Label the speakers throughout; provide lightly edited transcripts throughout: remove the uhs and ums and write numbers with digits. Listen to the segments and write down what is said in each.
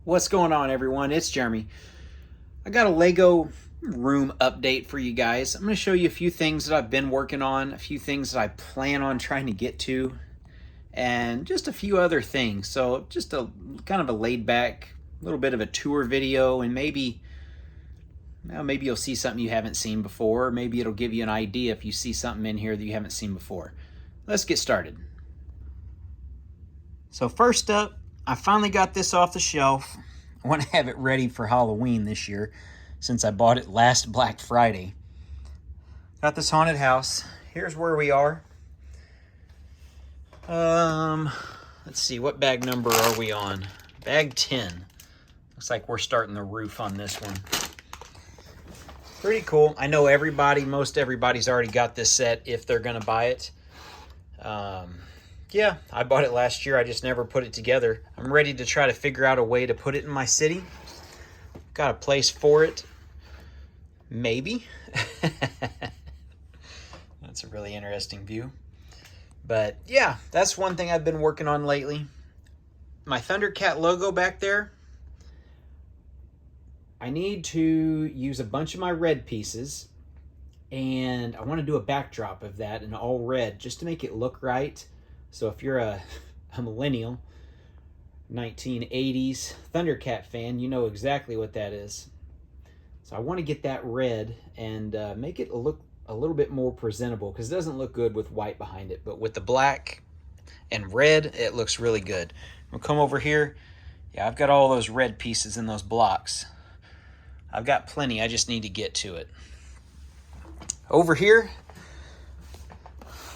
Speaker 1: What's going on, everyone? It's Jeremy. I got a Lego room update for you guys. I'm going to show you a few things that I've been working on, a few things that I plan on trying to get to, and just a few other things. So just a kind of a laid back, little bit of a tour video, and maybe you'll see something you haven't seen before, or maybe it'll give you an idea if you see something in here that you haven't seen before. Let's get started. So first up, I finally got this off the shelf. I want to have it ready for Halloween this year since I bought it last Black Friday. Got this haunted house. Here's where we are. Let's see, what bag number are we on? Bag 10. Looks like we're starting the roof on this one. Pretty cool. I know most everybody's already got this set if they're going to buy it. Yeah, I bought it last year. I just never put it together. I'm ready to try to figure out a way to put it in my city. Got a place for it. Maybe. That's a really interesting view. But yeah, that's one thing I've been working on lately. My Thundercat logo back there. I need to use a bunch of my red pieces. And I want to do a backdrop of that in all red just to make it look right. So if you're a millennial, 1980s Thundercat fan, you know exactly what that is. So I want to get that red and make it look a little bit more presentable, because it doesn't look good with white behind it. But with the black and red, it looks really good. We'll come over here. Yeah, I've got all those red pieces in those blocks. I've got plenty. I just need to get to it. Over here,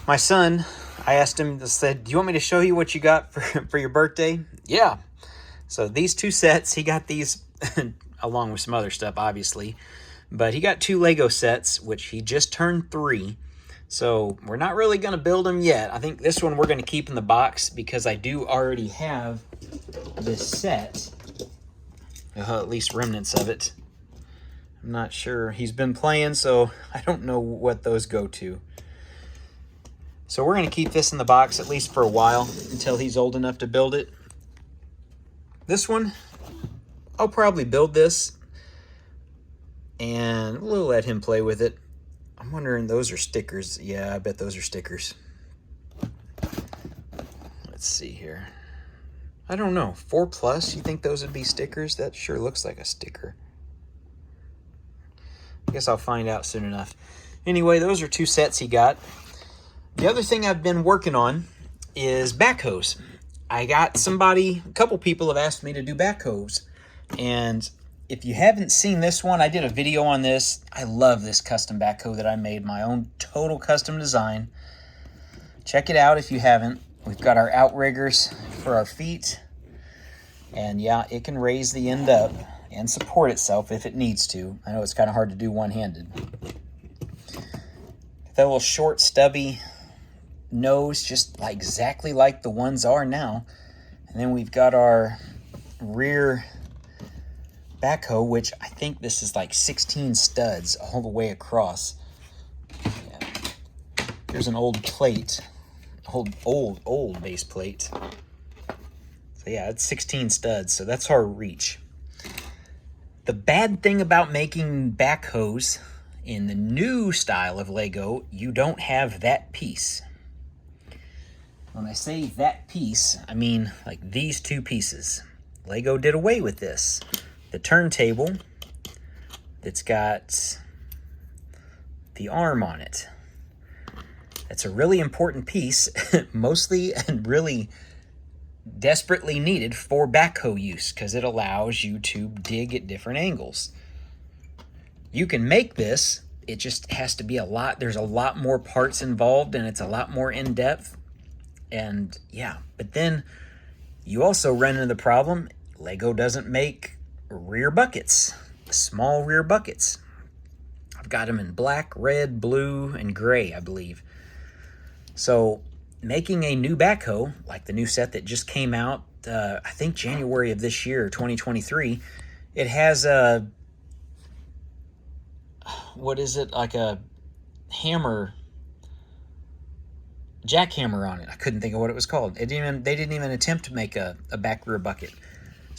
Speaker 1: my son, I asked him, said, do you want me to show you what you got for your birthday? Yeah. So these two sets, he got these along with some other stuff, obviously. But he got 2 Lego sets, which he just turned 3. So we're not really going to build them yet. I think this one we're going to keep in the box because I do already have this set. At least remnants of it. I'm not sure. He's been playing, so I don't know what those go to. So we're going to keep this in the box at least for a while until he's old enough to build it. This one, I'll probably build this and we'll let him play with it. I'm wondering, those are stickers. Yeah, I bet those are stickers. Let's see here. I don't know. 4+, you think those would be stickers? That sure looks like a sticker. I guess I'll find out soon enough. Anyway, those are 2 sets he got. The other thing I've been working on is backhoes. I got a couple people have asked me to do backhoes. And if you haven't seen this one, I did a video on this. I love this custom backhoe that I made, my own total custom design. Check it out if you haven't. We've got our outriggers for our feet. And yeah, it can raise the end up and support itself if it needs to. I know it's kind of hard to do one-handed. That little short, stubby nose, just exactly like the ones are now. And then we've got our rear backhoe, which I think this is like 16 studs all the way across. Yeah. Here's an old plate, old base plate. So yeah, it's 16 studs, so that's our reach. The bad thing about making backhoes in the new style of Lego, you don't have that piece. When I say that piece, I mean like these 2 pieces. Lego did away with this. The turntable that's got the arm on it. That's a really important piece, mostly and really desperately needed for backhoe use, because it allows you to dig at different angles. You can make this, it just has to be there's a lot more parts involved and it's a lot more in-depth. And yeah, but then you also run into the problem, Lego doesn't make rear buckets, small rear buckets. I've got them in black, red, blue, and gray, I believe. So making a new backhoe, like the new set that just came out, I think January of this year, 2023, it has a, what is it, like a hammer, jackhammer on it. I couldn't think of what it was called. They didn't even attempt to make a back rear bucket.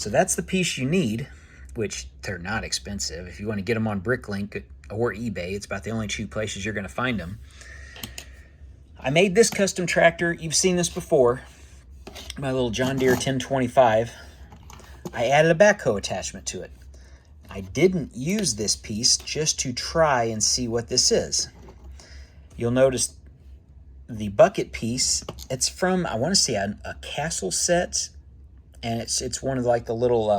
Speaker 1: So that's the piece you need, which they're not expensive. If you want to get them on Bricklink or eBay, it's about the only two places you're going to find them. I made this custom tractor. You've seen this before. My little John Deere 1025. I added a backhoe attachment to it. I didn't use this piece just to try and see what this is. You'll notice the bucket piece, it's from, I want to say, a Castle set, and it's one of like the little,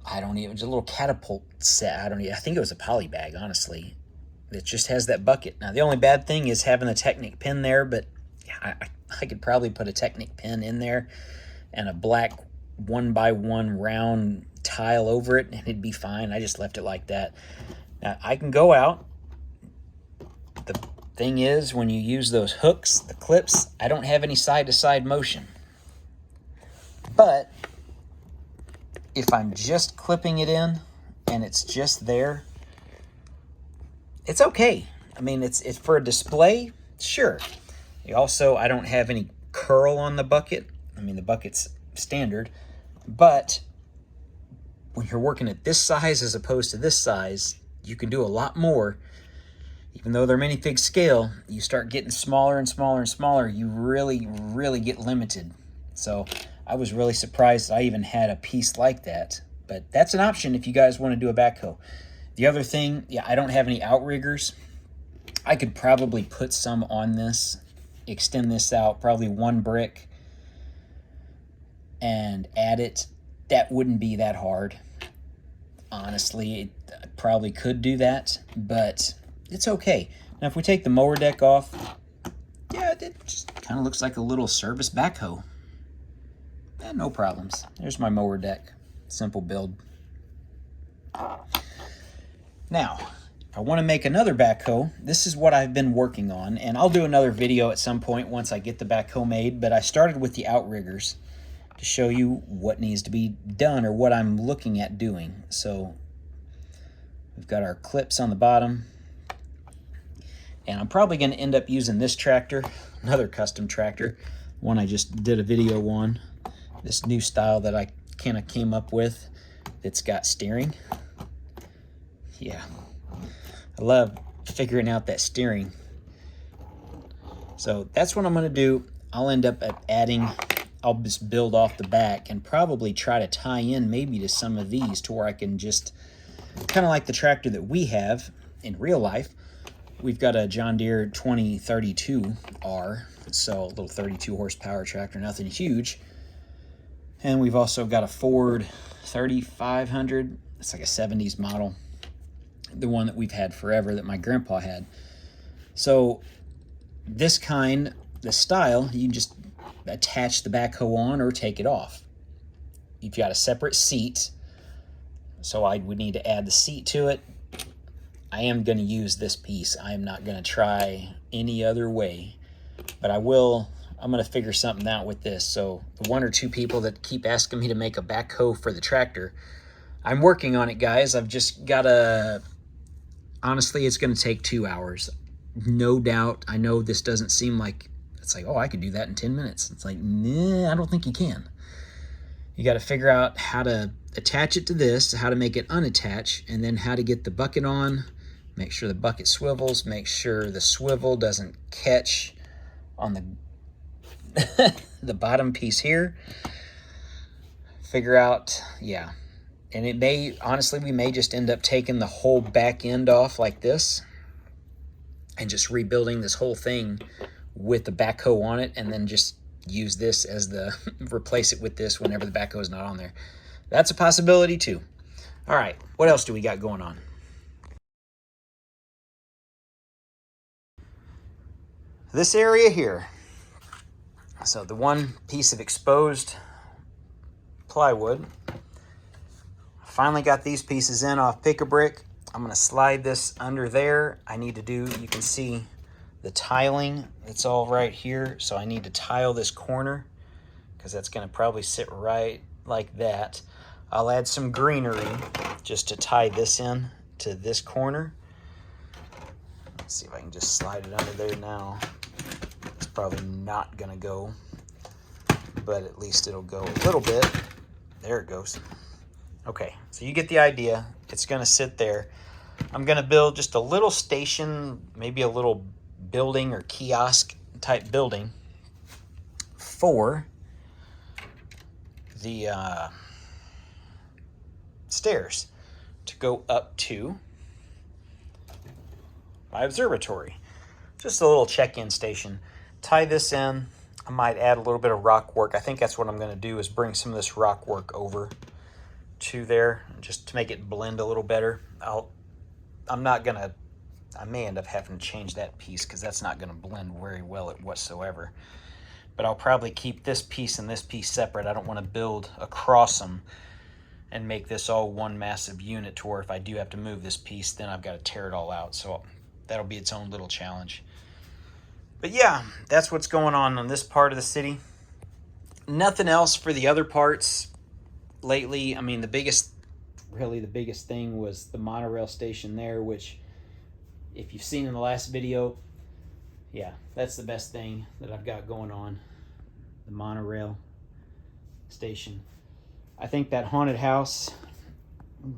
Speaker 1: I don't even, just a little catapult set. I think it was a poly bag, honestly. It just has that bucket. Now, the only bad thing is having the Technic pin there, but I could probably put a Technic pin in there and a black 1x1 round tile over it, and it'd be fine. I just left it like that. Now, I can go out. The thing is, when you use those hooks, the clips, I don't have any side-to-side motion. But if I'm just clipping it in and it's just there, it's okay. I mean, it's for a display, sure. Also, I don't have any curl on the bucket. I mean, the bucket's standard, but when you're working at this size as opposed to this size, you can do a lot more. Even though they're minifig scale, you start getting smaller and smaller and smaller, you really, really get limited. So I was really surprised I even had a piece like that. But that's an option if you guys want to do a backhoe. The other thing, yeah, I don't have any outriggers. I could probably put some on this, extend this out, probably one brick, and add it. That wouldn't be that hard. Honestly, I probably could do that, but it's okay. Now, if we take the mower deck off, yeah, it just kind of looks like a little service backhoe. No problems. There's my mower deck. Simple build. Now, if I want to make another backhoe, this is what I've been working on, and I'll do another video at some point once I get the backhoe made, but I started with the outriggers to show you what needs to be done or what I'm looking at doing. So we've got our clips on the bottom, and I'm probably going to end up using this tractor, another custom tractor, one I just did a video on, this new style that I kind of came up with that's got steering. Yeah, I love figuring out that steering. So that's what I'm going to do. I'll end up adding, I'll just build off the back and probably try to tie in maybe to some of these to where I can just, kind of like the tractor that we have in real life. We've got a John Deere 2032R, so a little 32 horsepower tractor, nothing huge. And we've also got a Ford 3500. It's like a 70s model, the one that we've had forever that my grandpa had. So this kind, the style, you can just attach the backhoe on or take it off. You've got a separate seat, so I would need to add the seat to it. I am going to use this piece. I am not going to try any other way, but I'm going to figure something out with this. So the one or two people that keep asking me to make a backhoe for the tractor, I'm working on it, guys. I've just got to, honestly, it's going to take 2 hours. No doubt. I know this doesn't seem like, it's like, oh, I could do that in 10 minutes. It's like, nah, I don't think you can. You got to figure out how to attach it to this, how to make it unattach, and then how to get the bucket on, make sure the bucket swivels, make sure the swivel doesn't catch on the the bottom piece here. Figure out, yeah. And it may, honestly, we may just end up taking the whole back end off like this and just rebuilding this whole thing with the backhoe on it, and then just use this as the, replace it with this whenever the backhoe is not on there. That's a possibility too. All right, what else do we got going on? This area here. So the one piece of exposed plywood. Finally got these pieces in off Pick-a-Brick. I'm going to slide this under there. I need to do, you can see the tiling. It's all right here. So I need to tile this corner because that's going to probably sit right like that. I'll add some greenery just to tie this in to this corner. Let's see if I can just slide it under there now. It's probably not going to go. but at least it'll go a little bit. There it goes. Okay, so you get the idea. It's gonna sit there. I'm gonna build just a little station, maybe a little building or kiosk type building for the stairs to go up to my observatory. Just a little check-in station. Tie this in. I might add a little bit of rock work. I think that's what I'm going to do, is bring some of this rock work over to there just to make it blend a little better. I may end up having to change that piece because that's not going to blend very well whatsoever. But I'll probably keep this piece and this piece separate. I don't want to build across them and make this all one massive unit to where if I do have to move this piece, then I've got to tear it all out. So that'll be its own little challenge. But yeah, that's what's going on this part of the city. Nothing else for the other parts lately. I mean, the biggest thing was the monorail station there, which if you've seen in the last video, yeah, that's the best thing that I've got going on, the monorail station. I think that haunted house,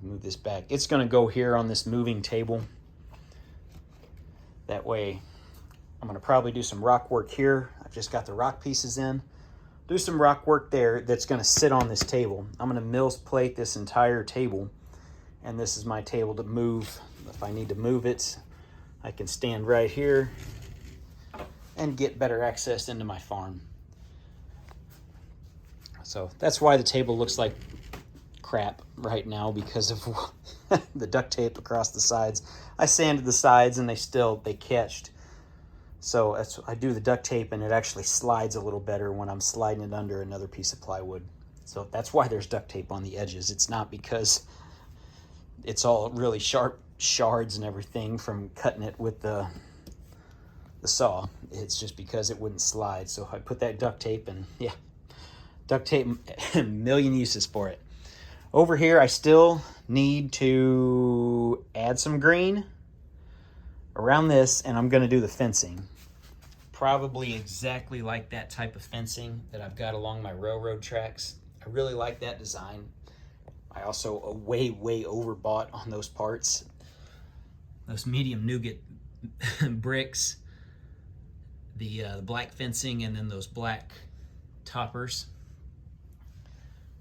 Speaker 1: move this back, it's going to go here on this moving table. That way, I'm going to probably do some rock work here. I've just got the rock pieces in. Do some rock work there that's going to sit on this table. I'm going to Mills plate this entire table, and this is my table to move. If I need to move it, I can stand right here and get better access into my farm. So that's why the table looks like crap right now, because of the duct tape across the sides. I sanded the sides and they catched. So I do the duct tape and it actually slides a little better when I'm sliding it under another piece of plywood. So that's why there's duct tape on the edges. It's not because it's all really sharp shards and everything from cutting it with the saw. It's just because it wouldn't slide. So I put that duct tape, and yeah, duct tape, a million uses for it. Over here, I still need to add some green around this, and I'm going to do the fencing. Probably exactly like that type of fencing that I've got along my railroad tracks. I really like that design. I also way overbought on those parts. Those medium nougat bricks, the black fencing, and then those black toppers.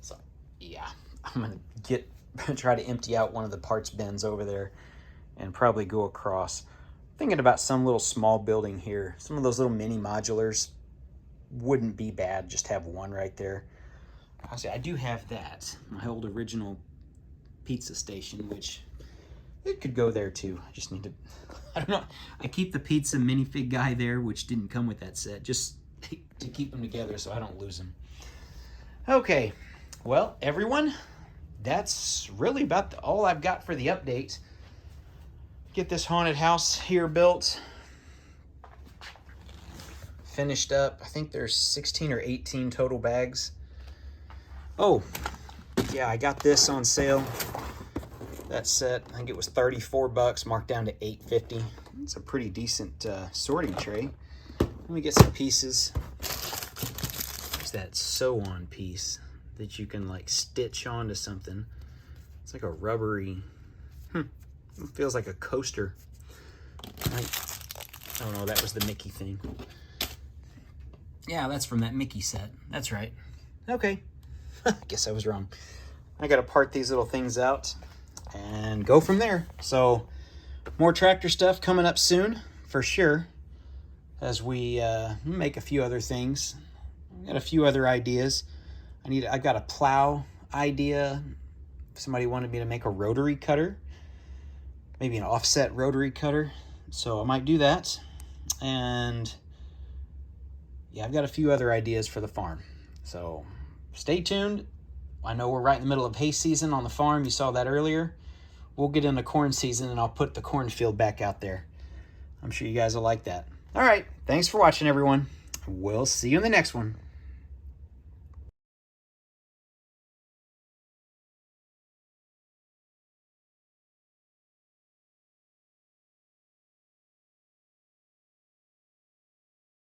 Speaker 1: So yeah, I'm gonna try to empty out one of the parts bins over there and probably go across. Thinking about some little small building here. Some of those little mini modulars wouldn't be bad. Just have one right there. Actually, I do have that, my old original pizza station, which it could go there too. I just need to, I don't know. I keep the pizza minifig guy there, which didn't come with that set, just to keep them together so I don't lose them. Okay, well, everyone, that's really about all I've got for the update. Get this haunted house here built, finished up. I think there's 16 or 18 total bags. Oh, yeah, I got this on sale. That set, I think it was 34 bucks, marked down to $8.50. It's a pretty decent sorting tray. Let me get some pieces. There's that sew-on piece that you can like stitch onto something. It's like a rubbery, it feels like a coaster. Oh no, that was the Mickey thing. Yeah, that's from that Mickey set. That's right. Okay. Guess I was wrong. I gotta part these little things out and go from there. So more tractor stuff coming up soon for sure, as we make a few other things. I got a few other ideas. I got a plow idea. Somebody wanted me to make a rotary cutter, maybe an offset rotary cutter. So I might do that. And yeah, I've got a few other ideas for the farm. So stay tuned. I know we're right in the middle of hay season on the farm. You saw that earlier. We'll get into corn season and I'll put the cornfield back out there. I'm sure you guys will like that. All right. Thanks for watching, everyone. We'll see you in the next one.